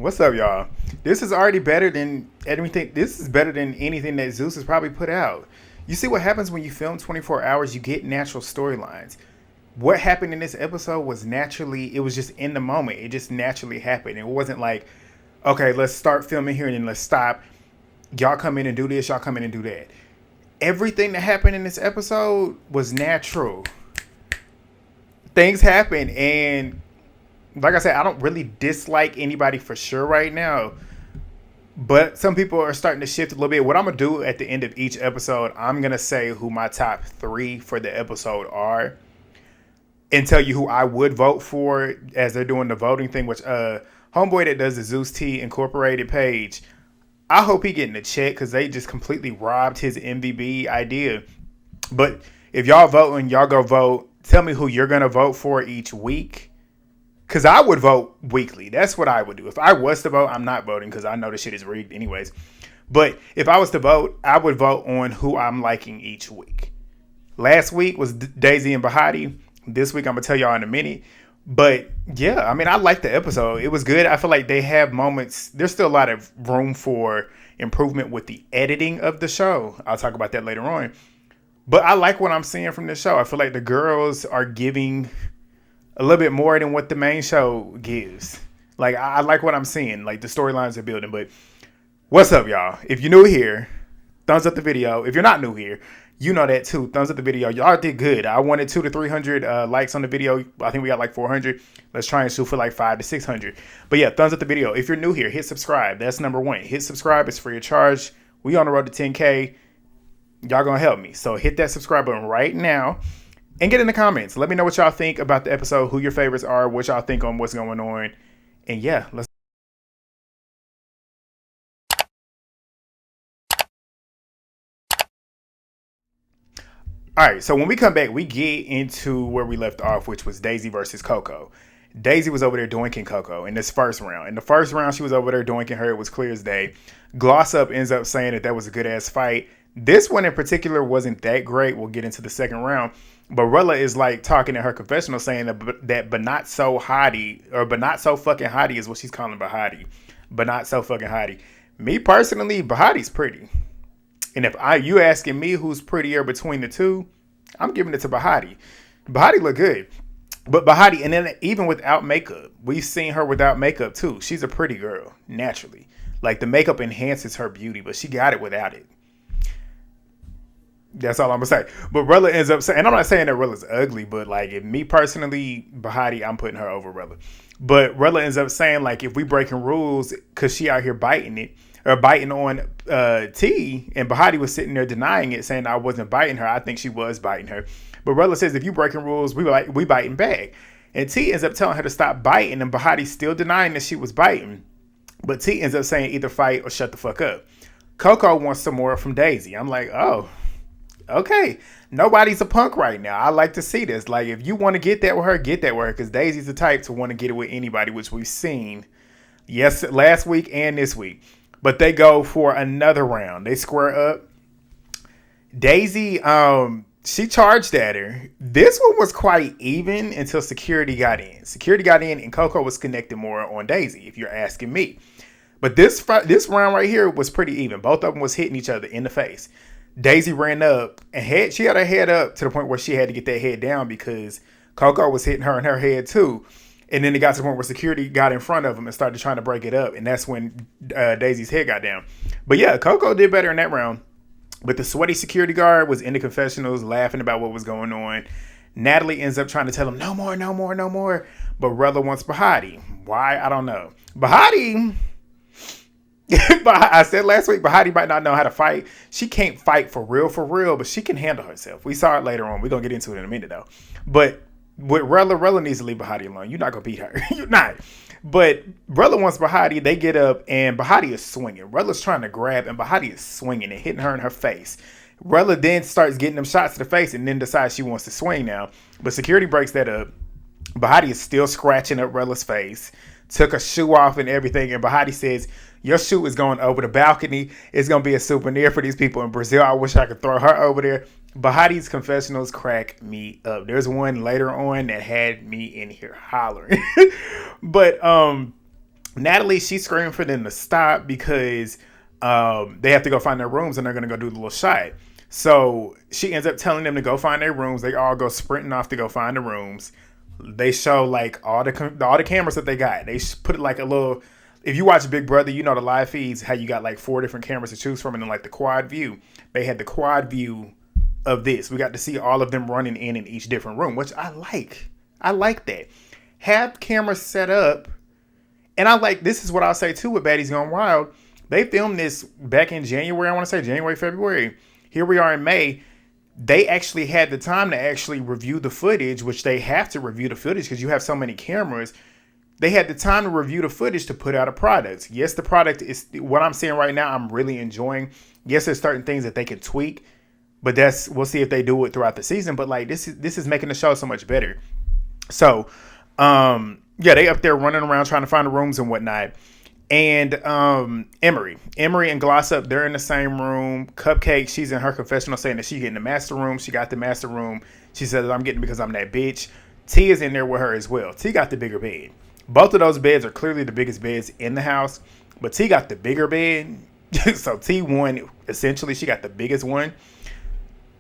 What's up, y'all? This is already better than everything. This is better than anything that Zeus has probably put out. You see what happens when you film 24 hours, you get natural storylines. What happened in this episode was naturally, it was just in the moment. It just naturally happened. It wasn't like, okay, let's start filming here and then let's stop. Y'all come in and do this, y'all come in and do that. Everything that happened in this episode was natural. Things happen, and like I said, I don't really dislike anybody for sure right now, but some people are starting to shift a little bit. What I'm gonna do at the end of each episode, I'm gonna say who my top 3 for the episode are, and tell you who I would vote for as they're doing the voting thing. Which homeboy that does the Zeus T Incorporated page, I hope he getting a check because they just completely robbed his MVB idea. But if y'all voting, y'all go vote. Tell me who you're gonna vote for each week. Because I would vote weekly. That's what I would do. If I was to vote, I'm not voting because I know the shit is rigged anyways. But if I was to vote, I would vote on who I'm liking each week. Last week was Daisy and Bahati. This week I'm going to tell y'all in a minute. But yeah, I mean, I liked the episode. It was good. I feel like they have moments. There's still a lot of room for improvement with the editing of the show. I'll talk about that later on. But I like what I'm seeing from this show. I feel like the girls are giving a little bit more than what the main show gives. Like, I like what I'm seeing. Like, the storylines are building. But what's up, y'all? If you're new here, thumbs up the video. If you're not new here, you know that too. Thumbs up the video. Y'all did good. I wanted 200 to 300 likes on the video. I think we got like 400. Let's try and shoot for like 500 to 600. But yeah, thumbs up the video. If you're new here, hit subscribe. That's number 1. Hit subscribe. It's free of charge. We on the road to 10K. Y'all gonna help me. So hit that subscribe button right now. And get in the comments. Let me know what y'all think about the episode, who your favorites are, what y'all think on what's going on. And yeah, let's. All right, so when we come back, we get into where we left off, which was Daisy versus Coco. Daisy was over there doinking Coco in this first round. In the first round, she was over there doinking her. It was clear as day. Gloss Up ends up saying that was a good-ass fight. This one in particular wasn't that great. We'll get into the second round. But Rella is like talking in her confessional saying that but not so hottie, or but not so fucking hottie is what she's calling Bahati. But not so fucking hottie. Me personally, Bahati's pretty. And if you asking me who's prettier between the two, I'm giving it to Bahati. Bahati look good. But Bahati, and then even without makeup, we've seen her without makeup too. She's a pretty girl, naturally. Like, the makeup enhances her beauty, but she got it without it. That's all I'm gonna say. But Rella ends up saying, and I'm not saying that Rella's ugly, but like, if me personally, Bahati, I'm putting her over Rella. But Rella ends up saying, like, if we breaking rules, cause she out here biting it, or biting on T, and Bahati was sitting there denying it, saying I wasn't biting her. I think she was biting her. But Rella says, if you breaking rules, we biting back. And T ends up telling her to stop biting, and Bahati's still denying that she was biting. But T ends up saying either fight or shut the fuck up. Coco wants some more from Daisy. I'm like, oh. Okay, nobody's a punk right now. I like to see this. Like, if you want to get that with her, get that with her. Because Daisy's the type to want to get it with anybody, which we've seen, yes, last week and this week. But they go for another round. They square up. Daisy, she charged at her. This one was quite even until security got in. Security got in, and Coco was connected more on Daisy, if you're asking me. But this round right here was pretty even. Both of them was hitting each other in the face. Daisy ran up and she had her head up to the point where she had to get that head down because Coco was hitting her in her head too. And then it got to the point where security got in front of him and started trying to break it up. And that's when Daisy's head got down. But yeah, Coco did better in that round. But the sweaty security guard was in the confessionals laughing about what was going on. Natalie ends up trying to tell him, no more, no more, no more. But Rella wants Bahati. Why? I don't know. Bahati... I said last week, Bahati might not know how to fight. She can't fight for real, but she can handle herself. We saw it later on. We're going to get into it in a minute, though. But with Rella needs to leave Bahati alone. You're not going to beat her. You're not. But Rella wants Bahati. They get up, and Bahati is swinging. Rella's trying to grab, and Bahati is swinging and hitting her in her face. Rella then starts getting them shots to the face and then decides she wants to swing now. But security breaks that up. Bahati is still scratching up Rella's face. Took a shoe off and everything. And Bahati says, your shoe is going over the balcony. It's going to be a souvenir for these people in Brazil. I wish I could throw her over there. Bahati's confessionals crack me up. There's one later on that had me in here hollering. But Natalie, she's screaming for them to stop because they have to go find their rooms and they're going to go do the little shot. So she ends up telling them to go find their rooms. They all go sprinting off to go find the rooms. They show like all the cameras that they got. They put it like a little. If you watch Big Brother, you know the live feeds, how you got like 4 different cameras to choose from, and then like the quad view. They had the quad view of this. We got to see all of them running in each different room, which I like. I like that. Have cameras set up, and I like, this is what I'll say too with Baddies Gone Wild. They filmed this back in January, I want to say January, February. Here we are in May. They actually had the time to actually review the footage, which they have to review the footage because you have so many cameras. They had the time to review the footage to put out a product. Yes, the product is what I'm seeing right now. I'm really enjoying. Yes, there's certain things that they can tweak, but we'll see if they do it throughout the season. But like this is making the show so much better. So, yeah, they up there running around trying to find the rooms and whatnot. And Emerie and Glossop, they're in the same room. Cuppcake, she's in her confessional saying that she getting the master room. She got the master room. She says, I'm getting it because I'm that bitch. T is in there with her as well. T got the bigger bed. Both of those beds are clearly the biggest beds in the house, but T got the bigger bed. So T won, essentially, she got the biggest one.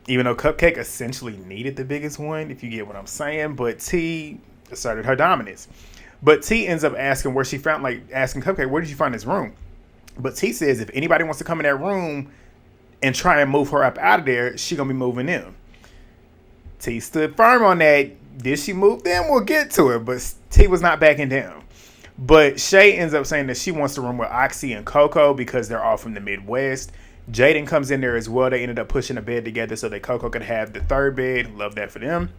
Even though Cuppcake essentially needed the biggest one, if you get what I'm saying. But T asserted her dominance. But T ends up asking where she found, like, asking Cuppcake, where did you find this room? But T says if anybody wants to come in that room and try and move her up out of there, she gonna be moving them. T stood firm on that. Did she move them? We'll get to it. But T was not backing down. But Shay ends up saying that she wants to room with Oxy and Coco because they're all from the Midwest. Jadynn comes in there as well. They ended up pushing a bed together so that Coco could have the third bed. Love that for them.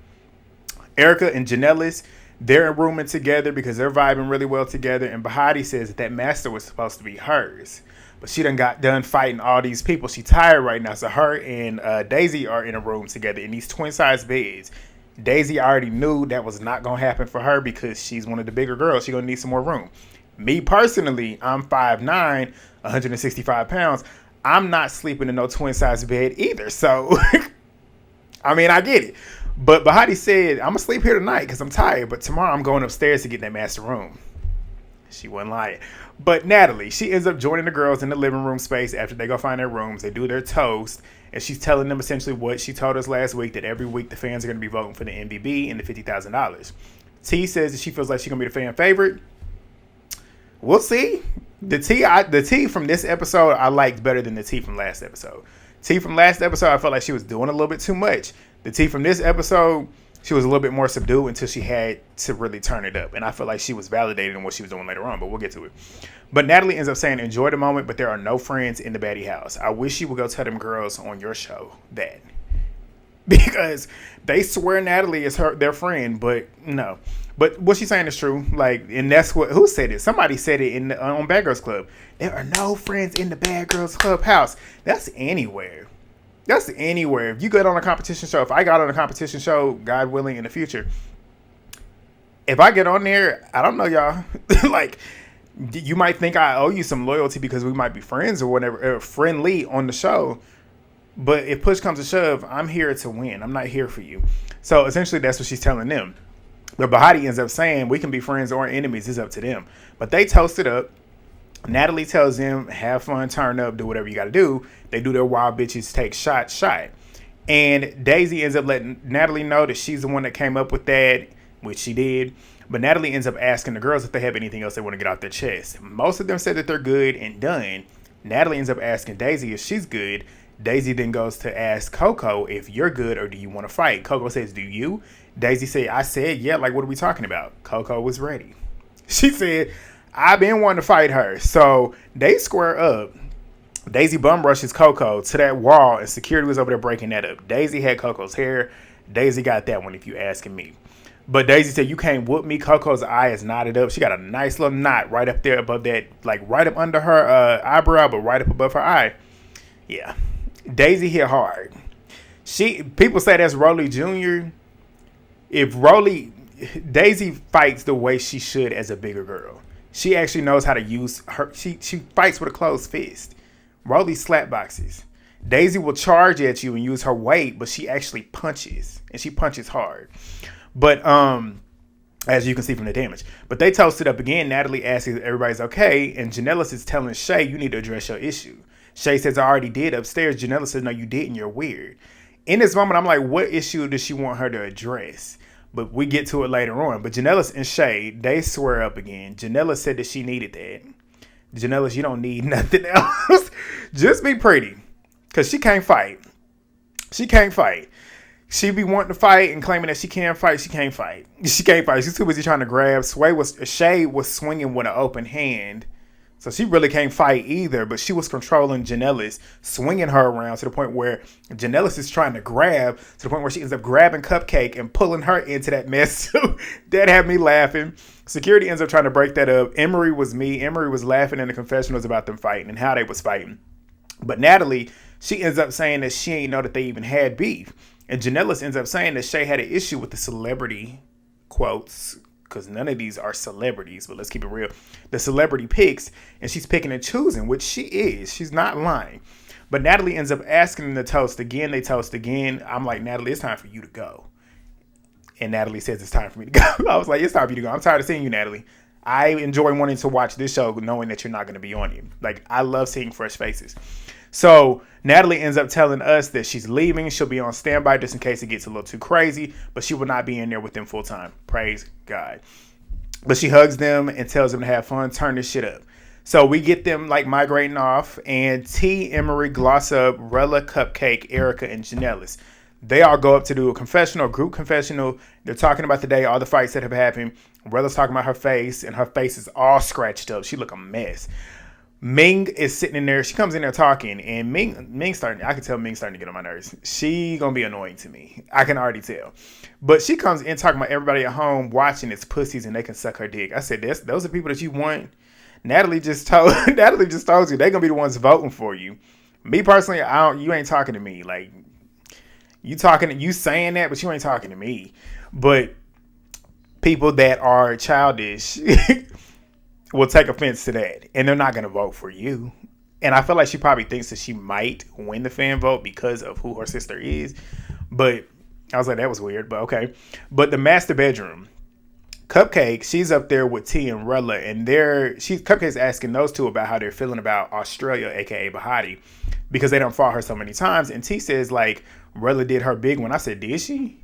Erica and Janellis, they're rooming together because they're vibing really well together. And Bahati says that master was supposed to be hers. But she got done fighting all these people. She tired right now. So her and Daisy are in a room together in these twin-size beds. Daisy already knew that was not going to happen for her because she's one of the bigger girls. She's going to need some more room. Me personally, I'm 5'9", 165 pounds. I'm not sleeping in no twin-size bed either. So, I mean, I get it. But Bahati said, I'm going to sleep here tonight because I'm tired. But tomorrow I'm going upstairs to get that master room. She wasn't lying. But Natalie, she ends up joining the girls in the living room space after they go find their rooms. They do their toast. And she's telling them essentially what she told us last week, that every week the fans are going to be voting for the MVB and the $50,000. T says that she feels like she's going to be the fan favorite. We'll see. The T from this episode I liked better than the T from last episode. T from last episode, I felt like she was doing a little bit too much. The T from this episode, she was a little bit more subdued until she had to really turn it up. And I feel like she was validated in what she was doing later on, but we'll get to it. But Natalie ends up saying, enjoy the moment, but there are no friends in the baddie house. I wish you would go tell them girls on your show that. Because they swear Natalie is their friend, but no. But what she's saying is true. Like, and that's who said it? Somebody said it on Bad Girls Club. There are no friends in the Bad Girls Club house. That's anywhere. That's anywhere. If you get on a competition show, if I got on a competition show, God willing, in the future, if I get on there, I don't know y'all. Like, you might think I owe you some loyalty because we might be friends or whatever, or friendly on the show. But if push comes to shove, I'm here to win. I'm not here for you. So essentially, that's what she's telling them. But Bahati ends up saying, we can be friends or enemies. It's up to them. But they toast it up. Natalie tells them, have fun, turn up, do whatever you got to do. They do their wild bitches take shot. And Daisy ends up letting Natalie know that she's the one that came up with that, which she did. But Natalie ends up asking the girls if they have anything else they want to get off their chest. Most of them said that they're good and done. Natalie ends up asking Daisy if she's good. Daisy then goes to ask Coco if you're good or do you want to fight. Coco says, do you? Daisy said, I said, yeah, like what are we talking about? Coco was ready. She said, I've been wanting to fight her. So they square up. Daisy bum rushes Coco to that wall and security was over there breaking that up. Daisy had Coco's hair. Daisy got that one if you asking me. But Daisy said, you can't whoop me. Coco's eye is knotted up. She got a nice little knot right up there above that, like right up under her eyebrow, but right up above her eye. Yeah. Daisy hit hard. People say that's Rolly Jr. If Daisy fights the way she should as a bigger girl. She actually knows how to use her. She fights with a closed fist. Rolly slap boxes. Daisy will charge at you and use her weight, but she actually punches. And she punches hard. But as you can see from the damage. But they toasted up again. Natalie asks if everybody's okay, and Janella is telling Shay, you need to address your issue. Shay says, I already did upstairs. Janella says, no, you didn't. You're weird. In this moment, I'm like, what issue does she want her to address? But we get to it later on. But Janella and Shay, they swear up again. Janella said that she needed that. Janella, you don't need nothing else. Just be pretty. Because she can't fight. She can't fight. She be wanting to fight and claiming that she can't fight. She can't fight. She can't fight. She's too busy trying to grab. Shay was swinging with an open hand. So she really can't fight either. But she was controlling Janella's, swinging her around to the point where Janella's is trying to grab, to the point where she ends up grabbing Cuppcake and pulling her into that mess too. That had me laughing. Security ends up trying to break that up. Emerie was laughing in the confessionals about them fighting and how they was fighting. But Natalie, she ends up saying that she ain't know that they even had beef. And Janella ends up saying that Shay had an issue with the celebrity quotes, because none of these are celebrities, but let's keep it real. The celebrity picks, and she's picking and choosing, which she is. She's not lying. But Natalie ends up asking them to toast again. They toast again. I'm like, Natalie, it's time for you to go. And Natalie says it's time for me to go. I was like, it's time for you to go. I'm tired of seeing you, Natalie. I enjoy wanting to watch this show knowing that you're not going to be on it. Like, I love seeing fresh faces. So Natalie ends up telling us that she's leaving. She'll be on standby just in case it gets a little too crazy, but she will not be in there with them full time. Praise God. But she hugs them and tells them to have fun, turn this shit up. So we get them like migrating off, and T, Emerie, Gloss Up, Rella, Cuppcake, Erica, and Janellis. They all go up to do a confessional, group confessional. They're talking about the day, all the fights that have happened. Rella's talking about her face, and her face is all scratched up. She look a mess. Ming is sitting in there. She comes in there talking, and Ming starting. I can tell Ming starting to get on my nerves. She gonna be annoying to me. I can already tell. But she comes in talking about everybody at home watching its pussies, and they can suck her dick. I said, those are people that you want. Natalie just told you they're gonna be the ones voting for you. Me personally, you ain't talking to me. Like, you saying that, but you ain't talking to me. But people that are childish will take offense to that, and they're not going to vote for you. And I feel like she probably thinks that she might win the fan vote because of who her sister is. But I was like, that was weird, but okay. But the master bedroom, Cuppcake, she's up there with T and Rella, and Cuppcake's asking those two about how they're feeling about Australia, aka Bahati, because they done fought her so many times. And T says, like, Rella did her big one. I said, did she?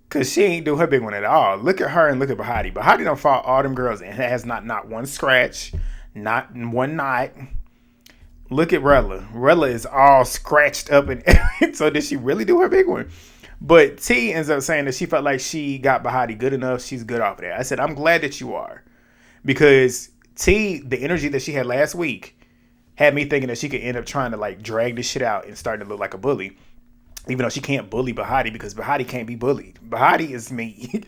Because she ain't do her big one at all. Look at her and look at Bahati. Bahati done fought all them girls and has not one scratch, not one knot. Look at Rella. Rella is all scratched up and everything. So did she really do her big one? But T ends up saying that she felt like she got Bahati good enough. She's good off of that. I said, I'm glad that you are. Because T, the energy that she had last week, had me thinking that she could end up trying to like drag this shit out and start to look like a bully. Even though she can't bully Bahati, because Bahati can't be bullied. Bahati is me.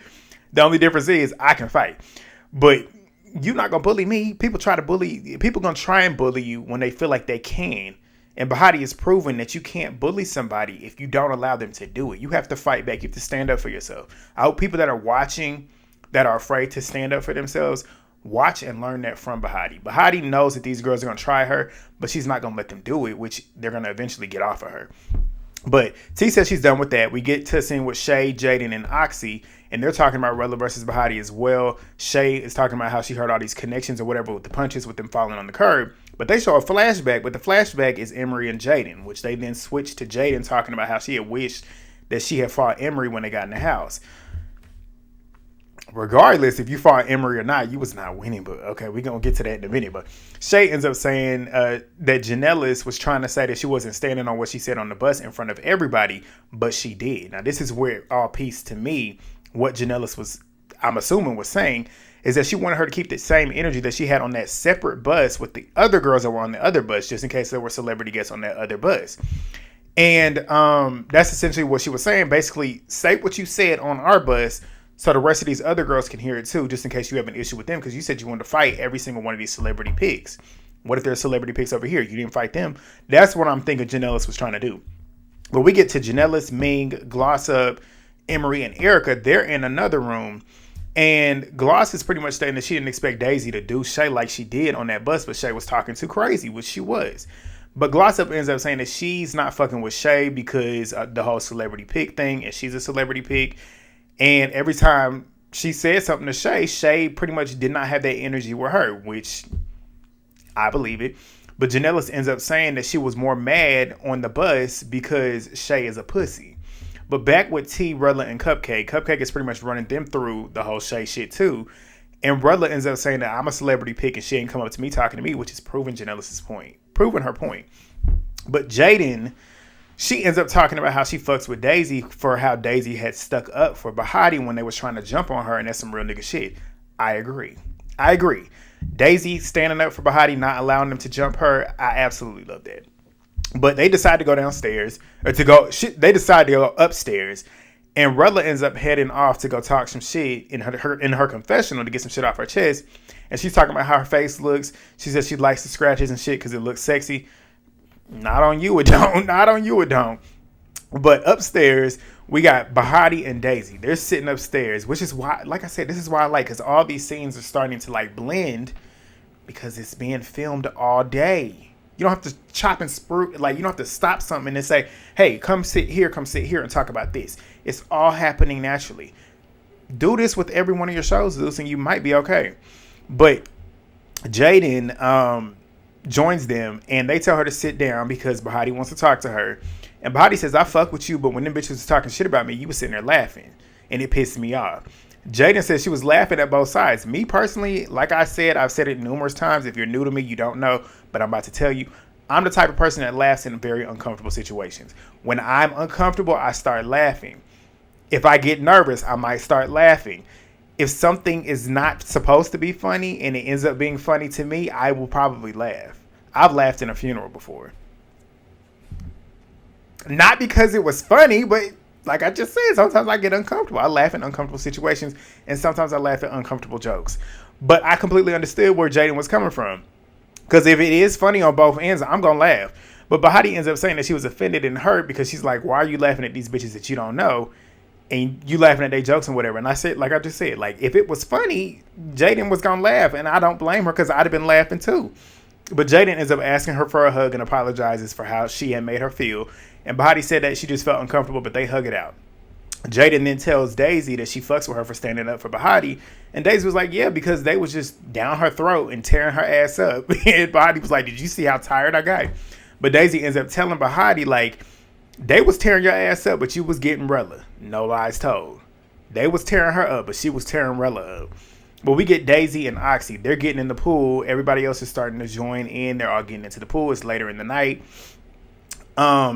The only difference is I can fight. But you're not going to bully me. People going to try and bully you when they feel like they can. And Bahati is proving that you can't bully somebody if you don't allow them to do it. You have to fight back. You have to stand up for yourself. I hope people that are watching that are afraid to stand up for themselves watch and learn that from Bahati. Bahati knows that these girls are going to try her, but she's not going to let them do it, which they're going to eventually get off of her. But T says she's done with that. We get to a scene with Shay, Jadynn, and Oxy, and they're talking about Rella versus Bahati as well. Shay is talking about how she heard all these connections or whatever with the punches, with them falling on the curb. But they show a flashback, but the flashback is Emerie and Jadynn, which they then switch to Jadynn talking about how she had wished that she had fought Emerie when they got in the house. Regardless, if you fought Emerie or not, you was not winning. But okay, we're going to get to that in a minute. But Shay ends up saying that Janellis was trying to say that she wasn't standing on what she said on the bus in front of everybody, but she did. Now, this is where it all pieced to me. What Janellis was, I'm assuming, was saying is that she wanted her to keep the same energy that she had on that separate bus with the other girls that were on the other bus, just in case there were celebrity guests on that other bus. And that's essentially what she was saying. Basically, say what you said on our bus, so the rest of these other girls can hear it too, just in case you have an issue with them, because you said you wanted to fight every single one of these celebrity picks. What if there's celebrity picks over here? You didn't fight them. That's what I'm thinking Janellis was trying to do. But we get to Janellis, Ming, Gloss Up, Emerie, and Erica. They're in another room. And Gloss is pretty much saying that she didn't expect Daisy to do Shay like she did on that bus, but Shay was talking too crazy, which she was. But Gloss Up ends up saying that she's not fucking with Shay because the whole celebrity pick thing, and she's a celebrity pick. And every time she said something to Shay. Shay pretty much did not have that energy with her, which I believe it. But Janellis ends up saying that she was more mad on the bus because Shay is a pussy. But back with T, Rella, and Cuppcake, Cuppcake is pretty much running them through the whole Shay shit too. And Rella ends up saying that I'm a celebrity pick and she ain't come up to me talking to me, which is proving Janellis' point. Proving her point. But Jadynn, she ends up talking about how she fucks with Daisy for how Daisy had stuck up for Bahati when they was trying to jump on her, and that's some real nigga shit. I agree. Daisy standing up for Bahati, not allowing them to jump her, I absolutely love that. But they decide to go downstairs, or they decide to go upstairs, and Rella ends up heading off to go talk some shit in her confessional to get some shit off her chest. And she's talking about how her face looks. She says she likes the scratches and shit because it looks sexy. Not on you, it don't. Not on you, it don't. But upstairs, we got Bahati and Daisy. They're sitting upstairs, which is why, like I said, this is why I like, because all these scenes are starting to like blend because it's being filmed all day. You don't have to chop and sprue, like you don't have to stop something and say, hey, come sit here and talk about this. It's all happening naturally. Do this with every one of your shows, Zeus, and you might be okay. But Jadynn joins them and they tell her to sit down because Bahati wants to talk to her. And Bahati says, I fuck with you, but when them bitches was talking shit about me, you was sitting there laughing. And it pissed me off. Jadynn says she was laughing at both sides. Me personally, like I said, I've said it numerous times. If you're new to me, you don't know, but I'm about to tell you. I'm the type of person that laughs in very uncomfortable situations. When I'm uncomfortable, I start laughing. If I get nervous, I might start laughing. If something is not supposed to be funny and it ends up being funny to me, I will probably laugh. I've laughed in a funeral before. Not because it was funny, but like I just said, sometimes I get uncomfortable. I laugh in uncomfortable situations, and sometimes I laugh at uncomfortable jokes. But I completely understood where Jadynn was coming from. Because if it is funny on both ends, I'm going to laugh. But Bahati ends up saying that she was offended and hurt because she's like, why are you laughing at these bitches that you don't know? And you laughing at their jokes and whatever. And I said, like I just said, like if it was funny, Jadynn was going to laugh. And I don't blame her because I'd have been laughing too. But Jadynn ends up asking her for a hug and apologizes for how she had made her feel. And Bahati said that she just felt uncomfortable, but they hug it out. Jadynn then tells Daisy that she fucks with her for standing up for Bahati. And Daisy was like, yeah, because they was just down her throat and tearing her ass up. And Bahati was like, did you see how tired I got? But Daisy ends up telling Bahati, like, they was tearing your ass up, but you was getting Rella. No lies told. They was tearing her up, but she was tearing Rella up. But we get Daisy and Oxy. They're getting in the pool. Everybody else is starting to join in. They're all getting into the pool. It's later in the night.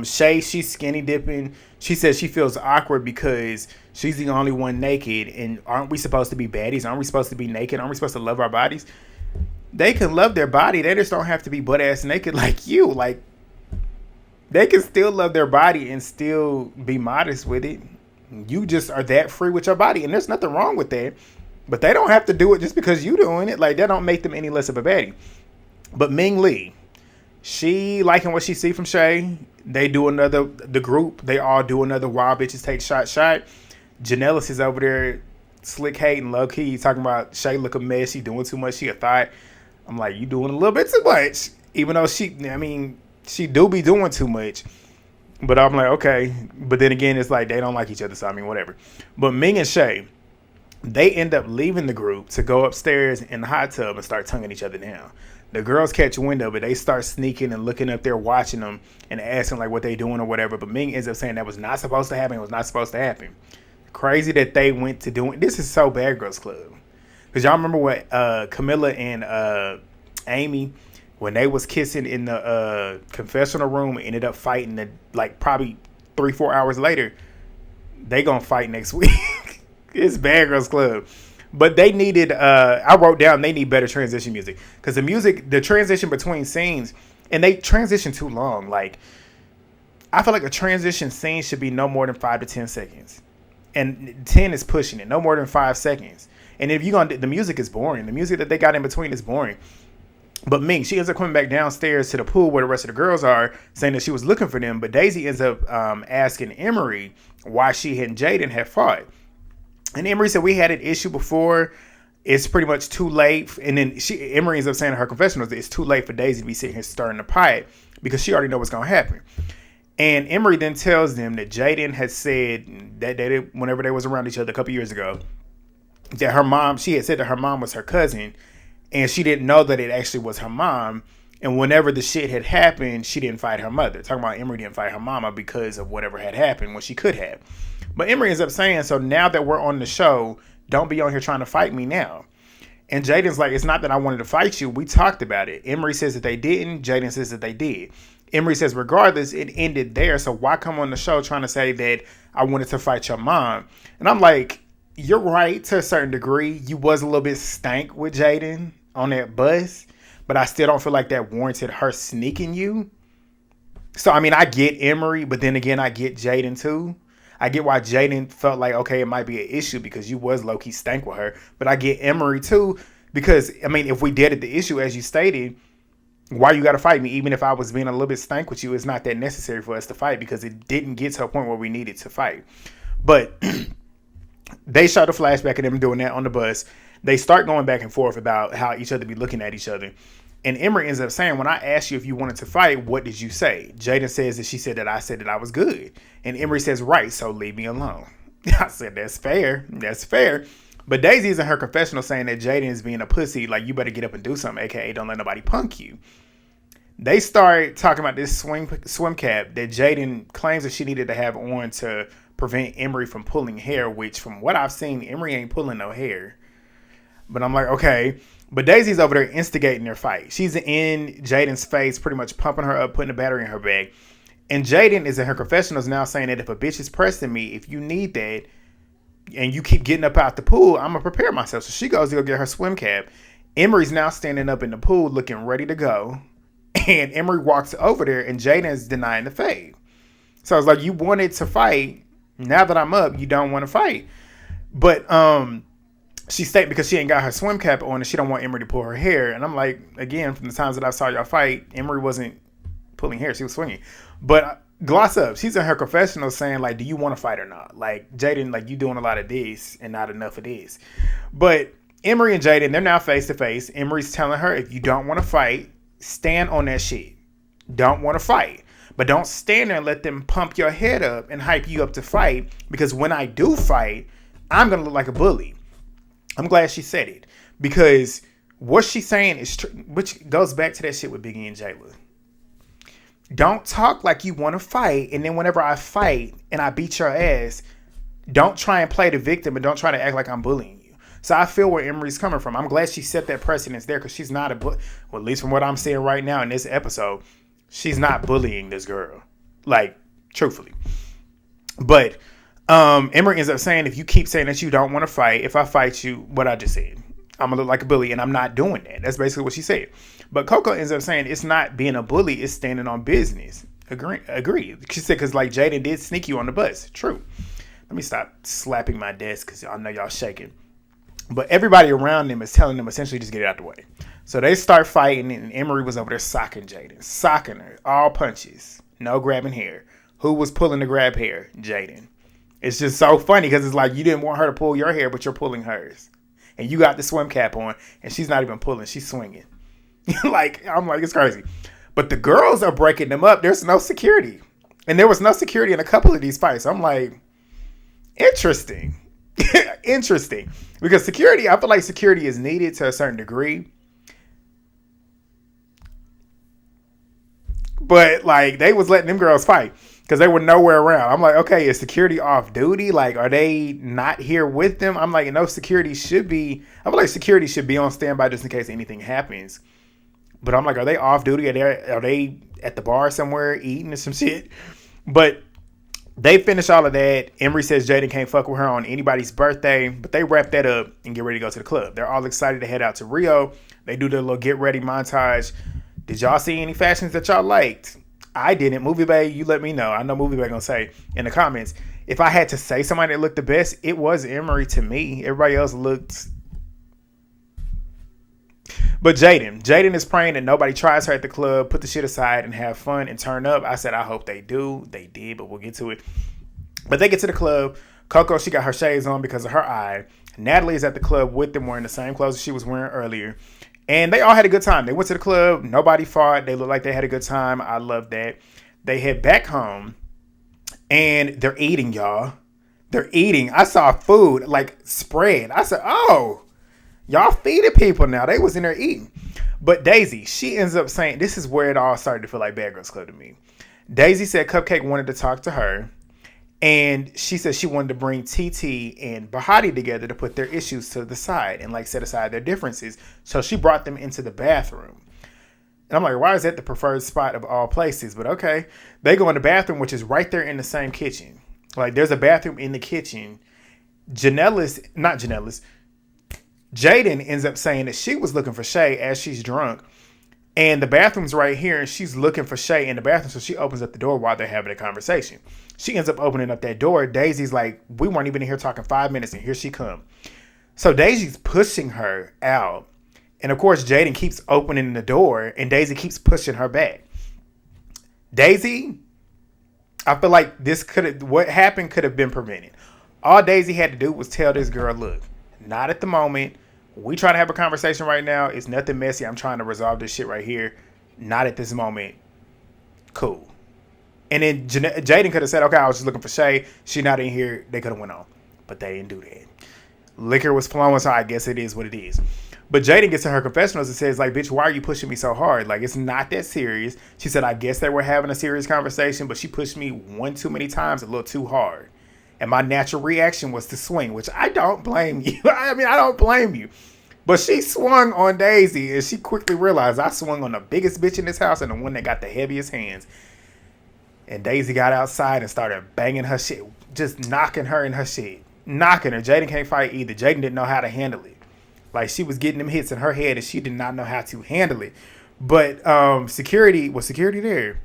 Shay, she's skinny dipping. She says she feels awkward because she's the only one naked. And aren't we supposed to be baddies? Aren't we supposed to be naked? Aren't we supposed to love our bodies? They can love their body. They just don't have to be butt ass naked like you. Like, they can still love their body and still be modest with it. You just are that free with your body. And there's nothing wrong with that. But they don't have to do it just because you doing it. Like, that don't make them any less of a baddie. But Ming Lee, she liking what she see from Shay. They do the group, they all do another Wild Bitches Take Shot. Janellis is over there slick hating, low key, talking about Shay look a mess. She doing too much. She a thought. I'm like, you doing a little bit too much. Even though she do be doing too much. But I'm like, okay. But then again, it's like they don't like each other. So, I mean, whatever. But Ming and Shay, they end up leaving the group to go upstairs in the hot tub and start tonguing each other down. The girls catch wind of it. They start sneaking and looking up there, watching them and asking like what they doing or whatever. But Ming ends up saying that was not supposed to happen. It was not supposed to happen. Crazy that they went to doing this. Is so Bad Girls Club. Because y'all remember what Camilla and Amy, when they was kissing in the confessional room, ended up fighting. Like probably 3-4 hours later, they gonna fight next week. It's Bad Girls Club. But they needed, I wrote down, they need better transition music. Because the transition between scenes, and they transition too long. Like, I feel like a transition scene should be no more than 5 to 10 seconds. And 10 is pushing it, no more than 5 seconds. And if you're the music is boring. The music that they got in between is boring. But Ming, she ends up coming back downstairs to the pool where the rest of the girls are, saying that she was looking for them. But Daisy ends up asking Emerie why she and Jadynn had fought. And Emerie said, we had an issue before. It's pretty much too late. And then Emerie ends up saying in her confessional that it's too late for Daisy to be sitting here stirring the pot because she already knows what's going to happen. And Emerie then tells them that Jadynn had said that whenever they was around each other a couple years ago, that her mom, she had said that her mom was her cousin, and she didn't know that it actually was her mom. And whenever the shit had happened, she didn't fight her mother. Talking about Emerie didn't fight her mama because of whatever had happened when she could have. But Emerie ends up saying, so now that we're on the show, don't be on here trying to fight me now. And Jadynn's like, it's not that I wanted to fight you. We talked about it. Emerie says that they didn't. Jadynn says that they did. Emerie says, regardless, it ended there. So why come on the show trying to say that I wanted to fight your mom? And I'm like, you're right to a certain degree. You was a little bit stank with Jadynn on that bus. But I still don't feel like that warranted her sneaking you. So, I mean, I get Emerie, but then again, I get Jadynn too. I get why Jadynn felt like, okay, it might be an issue because you was low-key stank with her. But I get Emerie too because, I mean, if we did at the issue, as you stated, why you got to fight me? Even if I was being a little bit stank with you, it's not that necessary for us to fight because it didn't get to a point where we needed to fight. But they shot a flashback of them doing that on the bus. They start going back and forth about how each other be looking at each other. And Emerie ends up saying, when I asked you if you wanted to fight, what did you say? Jadynn says that she said that I said that I was good. And Emerie says, right, so leave me alone. I said, that's fair. That's fair. But Daisy is in her confessional saying that Jadynn is being a pussy. Like, you better get up and do something, a.k.a. don't let nobody punk you. They start talking about this swim cap that Jadynn claims that she needed to have on to prevent Emerie from pulling hair, which from what I've seen, Emerie ain't pulling no hair. But I'm like, okay. But Daisy's over there instigating their fight. She's in Jadynn's face, pretty much pumping her up, putting a battery in her bag. And Jadynn is in her confessionals now saying that if a bitch is pressing me, if you need that, and you keep getting up out the pool, I'm going to prepare myself. So she goes to go get her swim cap. Emerie's now standing up in the pool looking ready to go. And Emerie walks over there and Jadynn is denying the fade. So it's like, you wanted to fight. Now that I'm up, you don't want to fight. But, she stayed because she ain't got her swim cap on and she don't want Emerie to pull her hair. And I'm like, again, from the times that I saw y'all fight, Emerie wasn't pulling hair. She was swinging. But gloss up. She's in her confessional saying, like, do you want to fight or not? Like, Jadynn, like, you doing a lot of this and not enough of this. But Emerie and Jadynn, they're now face to face. Emerie's telling her, if you don't want to fight, stand on that shit. Don't want to fight. But don't stand there and let them pump your head up and hype you up to fight. Because when I do fight, I'm going to look like a bully. I'm glad she said it because what she's saying is true, which goes back to that shit with Biggie and Jayla. Don't talk like you want to fight, and then whenever I fight and I beat your ass, don't try and play the victim and don't try to act like I'm bullying you. So I feel where Emerie's coming from. I'm glad she set that precedence there because she's not well, at least from what I'm seeing right now in this episode, she's not bullying this girl, like truthfully. But Emerie ends up saying, if you keep saying that you don't want to fight, if I fight you, what I just said, I'm going to look like a bully, and I'm not doing that. That's basically what she said. But Coco ends up saying it's not being a bully, it's standing on business. Agree. She said, because like Jadynn did sneak you on the bus. True. Let me stop slapping my desk because I know y'all shaking. But everybody around them is telling them essentially just get it out the way. So they start fighting, and Emerie was over there socking Jadynn. Socking her. All punches. No grabbing hair. Who was pulling the grab hair? Jadynn. It's just so funny because it's like you didn't want her to pull your hair, but you're pulling hers. And you got the swim cap on, and she's not even pulling. She's swinging. Like, I'm like, it's crazy. But the girls are breaking them up. There's no security. And there was no security in a couple of these fights. I'm like, interesting. Interesting. Because security, I feel like security is needed to a certain degree. But, like, they was letting them girls fight. Because they were nowhere around. I'm like, okay, is security off duty? Like, are they not here with them? I'm like, no, security should be. I feel like security should be on standby just in case anything happens. But I'm like, are they off duty? Are they at the bar somewhere eating or some shit? But they finish all of that. Emerie says Jadynn can't fuck with her on anybody's birthday. But they wrap that up and get ready to go to the club. They're all excited to head out to Rio. They do their little get ready montage. Did y'all see any fashions that y'all liked? I didn't. Movie Bae, you let me know. I know Movie Bae gonna say in the comments. If I had to say somebody that looked the best, it was Emerie to me. Everybody else looked. But Jadynn is praying that nobody tries her at the club, put the shit aside and have fun and turn up. I said, I hope they do. They did, but we'll get to it. But they get to the club. Coco, she got her shades on because of her eye. Natalie is at the club with them wearing the same clothes she was wearing earlier. And they all had a good time. They went to the club. Nobody fought. They looked like they had a good time. I love that. They head back home. And they're eating, y'all. They're eating. I saw food like spread. I said, oh, y'all feeding people now. They was in there eating. But Daisy, she ends up saying, this is where it all started to feel like Bad Girls Club to me. Daisy said Cuppcake wanted to talk to her. And she said she wanted to bring TeeTee and Bahati together to put their issues to the side and like set aside their differences. So she brought them into the bathroom. And I'm like, why is that the preferred spot of all places? But okay. They go in the bathroom, which is right there in the same kitchen. Like there's a bathroom in the kitchen. Jadynn ends up saying that she was looking for Shay as she's drunk. And the bathroom's right here, and she's looking for Shay in the bathroom, so she opens up the door while they're having a conversation. She ends up opening up that door. Daisy's like, we weren't even in here talking 5 minutes, and here she come. So Daisy's pushing her out. And, of course, Jadynn keeps opening the door, and Daisy keeps pushing her back. Daisy, I feel like what happened could have been prevented. All Daisy had to do was tell this girl, look, not at the moment. We trying to have a conversation right now. It's nothing messy. I'm trying to resolve this shit right here. Not at this moment. Cool. And then Jadynn could have said, okay, I was just looking for Shay. She not in here. They could have went on. But they didn't do that. Liquor was flowing, so I guess it is what it is. But Jadynn gets to her confessionals and says, like, bitch, why are you pushing me so hard? Like, it's not that serious. She said, I guess they were having a serious conversation, but she pushed me one too many times, a little too hard. And my natural reaction was to swing, which I don't blame you. I mean, I don't blame you. But she swung on Daisy, and she quickly realized I swung on the biggest bitch in this house and the one that got the heaviest hands. And Daisy got outside and started banging her shit, just knocking her in her shit. Knocking her. Jadynn can't fight either. Jadynn didn't know how to handle it. Like, she was getting them hits in her head, and she did not know how to handle it. But was security there?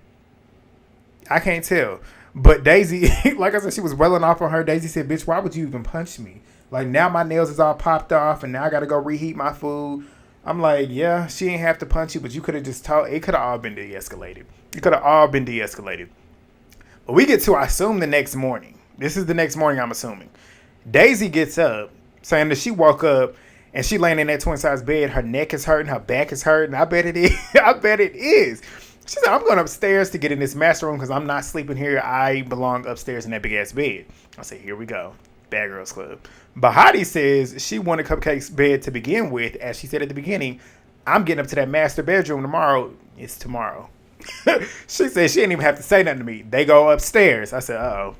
I can't tell. But Daisy, like I said, she was welling off on her. Daisy said, bitch, why would you even punch me? Like, now my nails is all popped off, and now I got to go reheat my food. I'm like, yeah, she ain't have to punch you, but you could have just told. It could have all been de-escalated. It could have all been de-escalated. But we get to, I assume, the next morning. This is the next morning, I'm assuming. Daisy gets up, saying that she woke up, and she laying in that twin-size bed. Her neck is hurting. Her back is hurting. I bet it is. I bet it is. She said, I'm going upstairs to get in this master room because I'm not sleeping here. I belong upstairs in that big-ass bed. I say, here we go. Bad Girls Club. Bahati says she wanted Cuppcake's bed to begin with. As she said at the beginning, I'm getting up to that master bedroom tomorrow. It's tomorrow. She said she didn't even have to say nothing to me. They go upstairs. I said, uh-oh.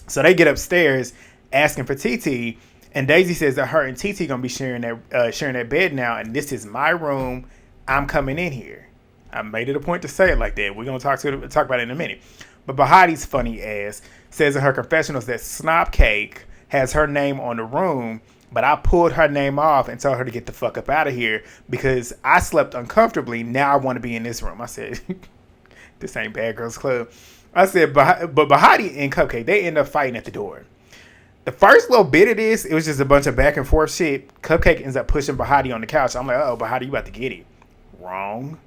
So they get upstairs asking for TeeTee. And Daisy says that her and TeeTee going to be sharing that bed now. And this is my room. I'm coming in here. I made it a point to say it like that. We're going to talk about it in a minute. But Bahati's funny ass says in her confessionals that Cuppcake has her name on the room, but I pulled her name off and told her to get the fuck up out of here because I slept uncomfortably. Now I want to be in this room. I said, this ain't Bad Girls Club. I said, but Bahati and Cuppcake, they end up fighting at the door. The first little bit of this, it was just a bunch of back and forth shit. Cuppcake ends up pushing Bahati on the couch. I'm like, oh, Bahati, you about to get it. Wrong.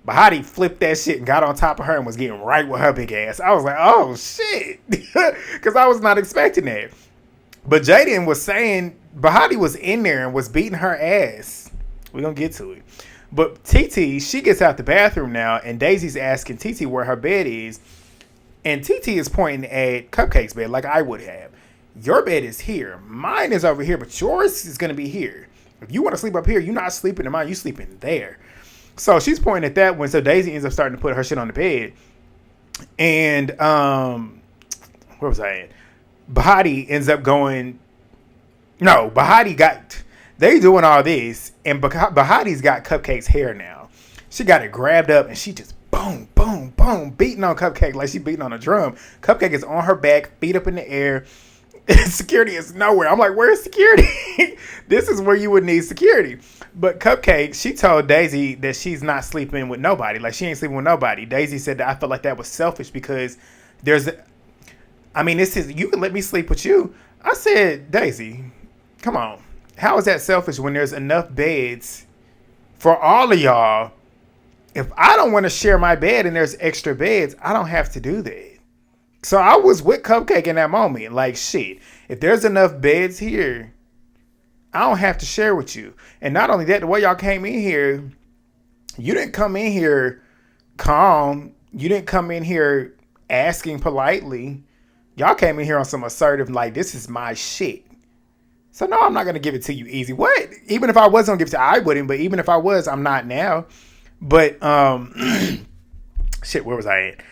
Bahati flipped that shit and got on top of her and was getting right with her big ass. I was like, oh, shit. Because I was not expecting that. But Jadynn was saying Bahati was in there and was beating her ass. We're going to get to it. But TeeTee, she gets out the bathroom now, and Daisy's asking TeeTee where her bed is. And TeeTee is pointing at Cuppcake's bed like I would have. Your bed is here. Mine is over here, but yours is going to be here. If you want to sleep up here, you're not sleeping in mine. You're sleeping there. So she's pointing at that one. So Daisy ends up starting to put her shit on the bed. And where was I at? Bahati ends up going. No, they doing all this. And Bahati's got Cuppcake's hair now. She got it grabbed up and she just boom, boom, boom, beating on Cuppcake like she beating on a drum. Cuppcake is on her back, feet up in the air. Security is nowhere. I'm like, where's security? This is where you would need security. But Cuppcake, she told Daisy that she's not sleeping with nobody. Like, she ain't sleeping with nobody. Daisy said that I felt like that was selfish because this is, you can let me sleep with you. I said, Daisy, come on. How is that selfish when there's enough beds for all of y'all? If I don't want to share my bed and there's extra beds, I don't have to do that. So I was with Cuppcake in that moment. Like, shit, if there's enough beds here, I don't have to share with you. And not only that, the way y'all came in here, you didn't come in here calm. You didn't come in here asking politely. Y'all came in here on some assertive, like, this is my shit. So, no, I'm not going to give it to you easy. What? Even if I was going to give it to you, I wouldn't. But even if I was, I'm not now. But, shit, where was I at?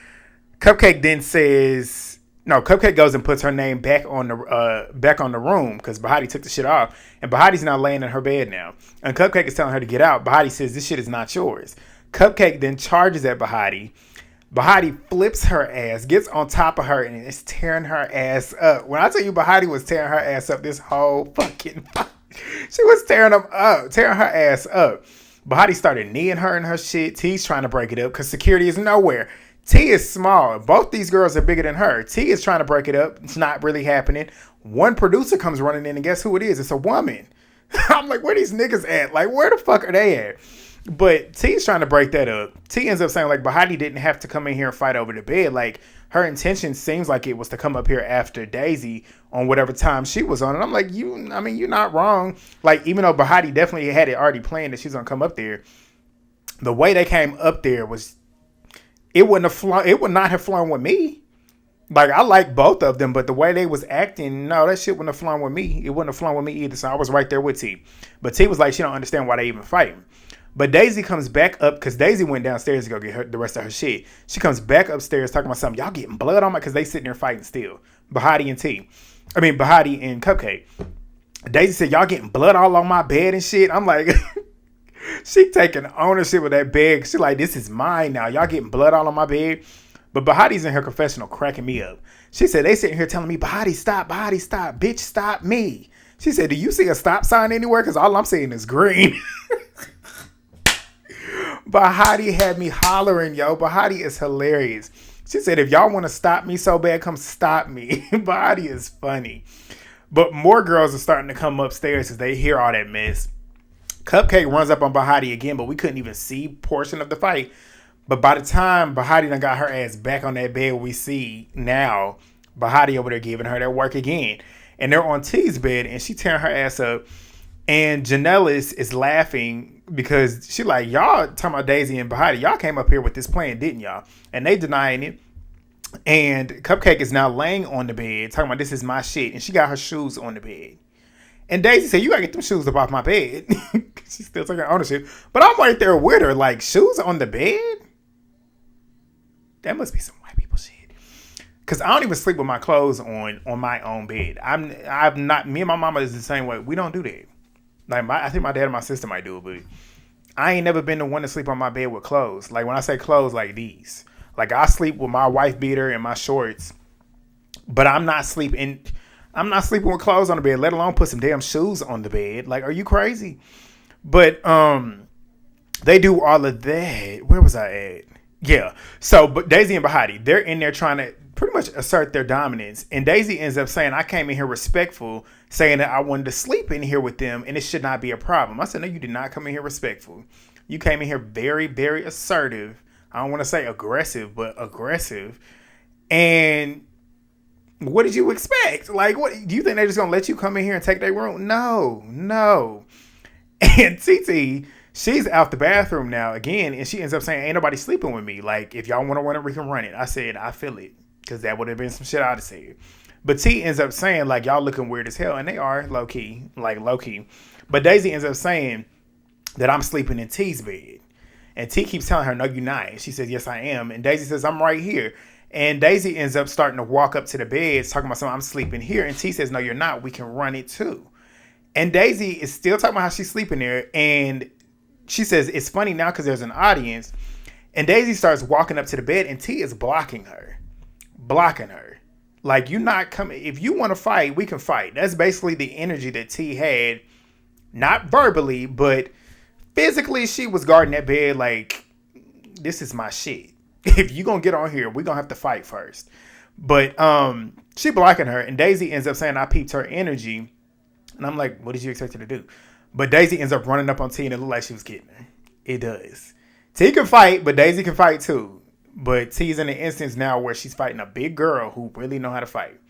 Cuppcake then says, no, Cuppcake goes and puts her name back on the room because Bahati took the shit off. And Bahati's now laying in her bed now. And Cuppcake is telling her to get out. Bahati says, this shit is not yours. Cuppcake then charges at Bahati. Bahati flips her ass, gets on top of her, and is tearing her ass up. When I tell you Bahati was tearing her ass up this whole fucking fight, she was tearing her ass up. Bahati started kneeing her and her shit. T's trying to break it up because security is nowhere. T is small. Both these girls are bigger than her. T is trying to break it up. It's not really happening. One producer comes running in, and guess who it is? It's a woman. I'm like, where these niggas at? Like, where the fuck are they at? But T's trying to break that up. T ends up saying, like, Bahati didn't have to come in here and fight over the bed. Like, her intention seems like it was to come up here after Daisy on whatever time she was on. And I'm like, you're not wrong. Like, even though Bahati definitely had it already planned that she's going to come up there, the way they came up there was, it would not have flown with me. Like, I like both of them, but the way they was acting, no, that shit wouldn't have flown with me. It wouldn't have flown with me either. So I was right there with T. But T was like, she don't understand why they even fighting. But Daisy comes back up because Daisy went downstairs to go get the rest of her shit. She comes back upstairs talking about something. Y'all getting blood on my, because they sitting there fighting still. Bahati and Cuppcake. Daisy said, y'all getting blood all on my bed and shit. I'm like, she taking ownership of that bed. She like, this is mine now. Y'all getting blood all on my bed. But Bahati's in her confessional cracking me up. She said, they sitting here telling me, Bahati, stop, bitch, stop me. She said, do you see a stop sign anywhere? Because all I'm seeing is green. Bahati had me hollering, yo. Bahati is hilarious. She said, if y'all want to stop me so bad, come stop me. Bahati is funny. But more girls are starting to come upstairs as they hear all that mess. Cuppcake runs up on Bahati again, but we couldn't even see portion of the fight. But by the time Bahati done got her ass back on that bed, we see now Bahati over there giving her that work again. And they're on T's bed, and she tearing her ass up. And Janelle is laughing because she like, y'all talking about Daisy and Bahati. Y'all came up here with this plan, didn't y'all? And they denying it. And Cuppcake is now laying on the bed talking about this is my shit. And she got her shoes on the bed. And Daisy said, you gotta get them shoes up off my bed. She's still taking ownership. But I'm right there with her. Like, shoes on the bed? That must be some white people shit. Because I don't even sleep with my clothes on my own bed. I'm not, me and my mama is the same way. We don't do that. Like, I think my dad and my sister might do it, but I ain't never been the one to sleep on my bed with clothes. Like, when I say clothes, like these. Like, I sleep with my wife beater and my shorts, but I'm not sleeping with clothes on the bed, let alone put some damn shoes on the bed. Like, are you crazy? But they do all of that. Where was I at? Yeah. So, but Daisy and Bahati, they're in there trying to pretty much assert their dominance. And Daisy ends up saying, I came in here respectful, saying that I wanted to sleep in here with them and it should not be a problem. I said, no, you did not come in here respectful. You came in here very, very assertive. I don't want to say aggressive, but aggressive. And what did you expect? Like, what do you think they're just going to let you come in here and take their room? No. And TeeTee, she's out the bathroom now again, and she ends up saying, ain't nobody sleeping with me. Like, if y'all want to run it, we can run it. I said, I feel it. Because that would have been some shit I'd have said. But T ends up saying, like, y'all looking weird as hell. And they are, low-key. But Daisy ends up saying that I'm sleeping in T's bed. And T keeps telling her, no, you're not. And she says, yes, I am. And Daisy says, I'm right here. And Daisy ends up starting to walk up to the bed, talking about something, I'm sleeping here. And T says, no, you're not. We can run it too. And Daisy is still talking about how she's sleeping there. And she says, it's funny now because there's an audience. And Daisy starts walking up to the bed and T is blocking her. Like, you're not coming. If you want to fight, we can fight. That's basically the energy that T had. Not verbally, but physically, she was guarding that bed like, this is my shit. If you gonna get on here, we gonna have to fight first. But she blocking her, and Daisy ends up saying, I peeped her energy. And I'm like, what did you expect her to do? But Daisy ends up running up on T, and it looked like she was getting her. It does. T can fight, but Daisy can fight too. But T's in the instance now where she's fighting a big girl who really know how to fight,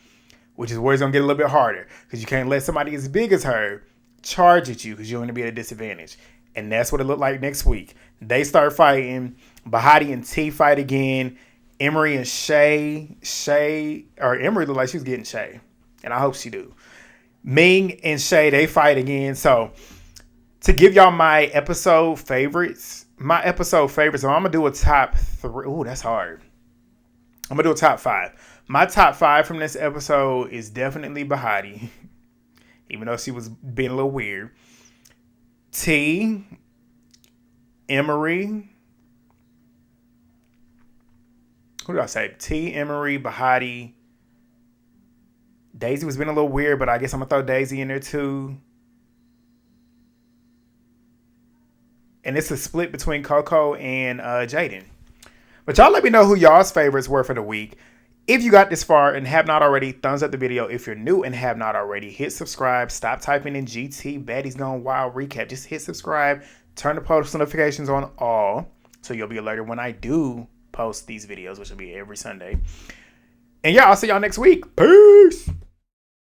which is where it's going to get a little bit harder because you can't let somebody as big as her charge at you because you're going to be at a disadvantage. And that's what it looked like next week. They start fighting. Bahati and T fight again. Emerie and Emerie looked like she was getting Shay. And I hope she do. Ming and Shay, they fight again. So to give y'all my episode favorites, I'm going to do a top 3. Ooh, that's hard. I'm going to do a top 5. My top 5 from this episode is definitely Bahati. Even though she was being a little weird. T, Emerie. Who did I say? T, Emerie, Bahati. Daisy was being a little weird, but I guess I'm going to throw Daisy in there too. And it's a split between Coco and Jadynn. But y'all let me know who y'all's favorites were for the week. If you got this far and have not already, thumbs up the video. If you're new and have not already, hit subscribe. Stop typing in GT Baddies Gone Wild recap. Just hit subscribe. Turn the post notifications on all so you'll be alerted when I do post these videos, which will be every Sunday. And yeah, I'll see y'all next week. Peace.